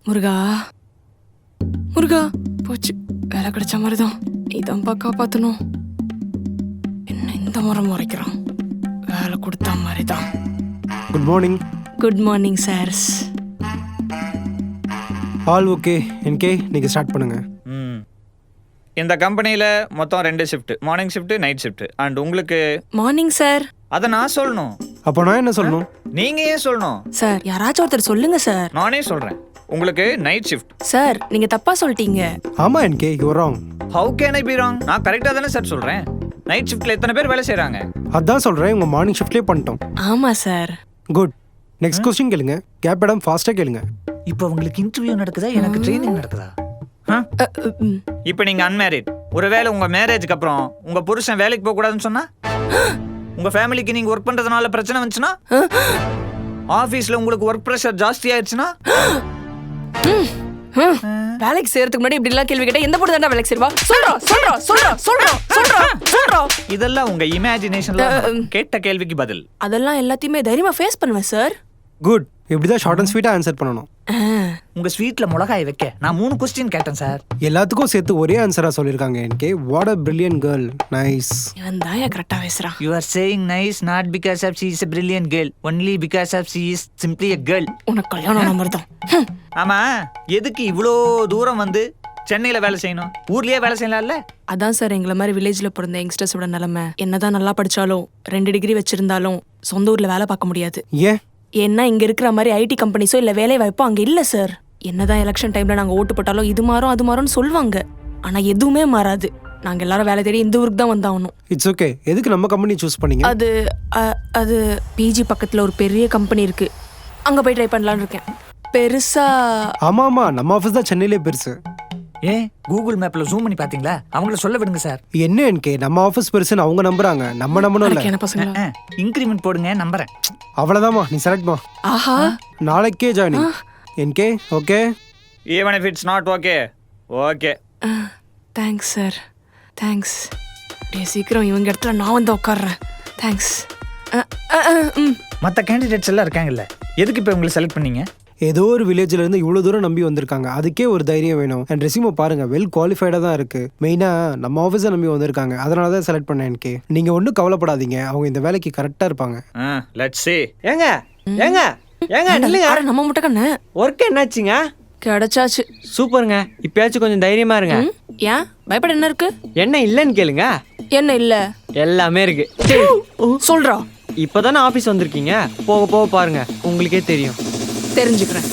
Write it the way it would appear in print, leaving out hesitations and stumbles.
முருகா முருகா போச்சு, வேலை கிடைச்ச மாதிரிதான். இதான்ப்பா காப்பாத்தணும். என்ன இந்த முறை முறைக்கிறான்? வேலை கொடுத்த மாதிரிதான். Good morning. Good morning sirs. All okay. என்கே நீங்கள் ஸ்டார்ட் பண்ணுங்க. இந்த கம்பெனியில் மொத்தம் 2 shift, morning shift, night shift. And உங்களுக்கு மார்னிங் சார். அதை நான் சொல்லணும், அப்போ நான் என்ன சொல்லணும்? நீங்கள் ஏன் சொல்லணும்? சார் யாராச்சும் ஒருத்தர் சொல்லுங்க சார். நானே சொல்கிறேன், உங்களுக்கு நைட் ஷிஃப்ட். சார் நீங்க தப்பா சொல்லிட்டீங்க. ஆமாம் என்கே, you wrong. How can I be wrong? நான் கரெக்டாக தானே சார் சொல்கிறேன். நைட் ஷிஃப்ட்டில் எத்தனை பேர் வேலை செய்கிறாங்க? அதான் சொல்கிறேன், உங்கள் மார்னிங் ஷிஃப்ட்லேயே பண்ணிட்டோம். ஆமா சார். குட். நெக்ஸ்ட் கொஸ்டின் கேளுங்க. கேப் இடம் ஃபாஸ்ட்டாக கேளுங்க. இப்போ உங்களுக்கு இன்டர்வியூ நடக்குதா, எனக்கு ட்ரைனிங் நடக்குதா? இப்போ நீங்கள் அன்மேரிட். ஒருவேளை உங்கள் மேரேஜுக்கு அப்புறம் உங்கள் புருஷன் வேலைக்கு போகக்கூடாதுன்னு சொன்னா, உங்கள் ஃபேமிலிக்கு நீங்கள் ஒர்க் பண்ணுறதுனால பிரச்சனை வந்துச்சுன்னா, ஆஃபீஸில் உங்களுக்கு ஒர்க் ப்ரெஷர் ஜாஸ்தி ஆயிடுச்சுன்னா, வேலைக்கு சேர்றதுக்கு முன்னாடி இப்படி எல்லாம் கேள்வி கேட்டா எந்த பொண்ணு தானே வேலைக்கு சேருவா? சொல்றா சொல்றா சொல்றா சொல்றா சொல்றா சொல்றா. இதெல்லாம் உங்க இமேஜினேஷன்ல கேட்ட கேள்விக்கு பதில். அதெல்லாம் எல்லாத்தையுமே தைரியமா ஃபேஸ் பண்ணுவேன் சார். குட். இப்படி தான் ஷார்ட் அண்ட் ஸ்வீட்டாக ஆன்சர் பண்ணணும். உங்க ஸ்வீட்ல மிளகாய் வைக்க நான் 3 கொஸ்டின் கேட்டேன் சார். எல்லாத்துக்கும் சேர்த்து ஒரே ஆன்சராக சொல்லியிருக்காங்க என்கே. What a brilliant girl. Nice. இவன் தான் கரெக்டா பேசுறான். You are saying nice not because of she is a brilliant girl, only because of she is simply a girl. உனக்கு கல்யாணம் நம்பர் தான். ஆமா, எதுக்கு இவ்வளோ தூரம் வந்து சென்னையில வேலை செய்யணும்? ஊர்லயே வேலை செய்யலாம்ல? அதான் சார் எங்களை மாதிரி வில்லேஜ்ல பிறந்த யங்ஸ்டர்ஸோட நிலைமை. என்னதான் நல்லா படிச்சாலும் 2 டிகிரி வச்சிருந்தாலும் சொந்த ஊர்ல வேலை பார்க்க முடியாது. ஏன்? ஏன்னா இங்க இருக்கிற மாதிரி ஐடி கம்பெனிஸோ இல்ல வேலை வாய்ப்போ அங்க இல்ல சார். என்னதான் எலெக்ஷன் டைம்ல நாங்க ஓட்டு போட்டாலும் இது மாறும் அது மாறும்னு சொல்லுவாங்க. ஆனா எதுவுமே மாறாது. நாங்க எல்லாரும் வேலை தேடி இந்த ஊருக்கு தான் வந்தாகணும். It's okay. எதுக்கு நம்ம கம்பெனி சூஸ் பண்ணீங்க? அது பிஜி பக்கத்துல ஒரு பெரிய கம்பெனி இருக்கு, அங்க போய் ட்ரை பண்ணலாம்னு இருக்கேன். பெருசா? ஆமா ஆமா, நம்ம ஆஃபீஸ் தான் சென்னையிலே பெருசு. ஏன் கூகுள் மேப்ல ஜூம் பண்ணி பாத்தீங்களா? அவங்கள சொல்ல விடுங்க சார். என்ன என்கே, நம்ம ஆஃபீஸ் பெருசுன்னு அவங்க நம்புறாங்க, நம்ம நம்பணும் இல்ல. என்ன பசங்களா? இன்கிரிமெண்ட் போடுங்க, நம்புறேன். அவ்வளவுதாம்மா, நீ செலக்ட்மா. ஆஹா, நாளைக்கே ஜாயினிங். என்கே okay. Even if it's not okay. Okay. Thanks sir, thanks. சீக்கிரம் இவங்க இடத்துல நான் வந்து உட்கார்றேன். தேங்க்ஸ். மற்ற கேண்டிடேட்ஸ் எல்லாம் இருக்காங்கல்ல, எதுக்கு இப்போ உங்களை செலக்ட் பண்ணீங்க? ஏதோ ஒரு வில்லேஜ்ல இருந்து இவ்வளவு தூரம் நம்பி வந்திருக்காங்க, அதுக்கே ஒரு தைரியம் வேணும். அண்ட் ரெஸ்யூமை பாருங்க, வெல் குவாலிஃபைடா தான் இருக்கு. மெயினா நம்ம ஆஃபீஸை நம்பி வந்திருக்காங்க, அதனால தான் செலக்ட் பண்ணேன். எனக்கு நீங்க ஒன்றும் கவலைப்படாதீங்க, அவங்க இந்த வேலைக்கு கரெக்டா இருப்பாங்க. Let's see. ஏங்க ஏங்க ஏங்க நில்லுங்க. நம்ம முட்டை கண்ணு ஒர்க் என்னாச்சுங்க? கிடைச்சாச்சு. சூப்பருங்க. இப்பயாச்சும் கொஞ்சம் தைரியமா இருங்க. ஏன் பயப்பட என்ன இருக்கு? என்ன இல்லைன்னு கேளுங்க. என்ன இல்ல? எல்லாமே இருக்கு. சொல்றா. இப்பதானே ஆபீஸ் வந்திருக்கீங்க, போக போக பாருங்க, உங்களுக்கே தெரியும். தெரிஞ்சுக்கிறேன்.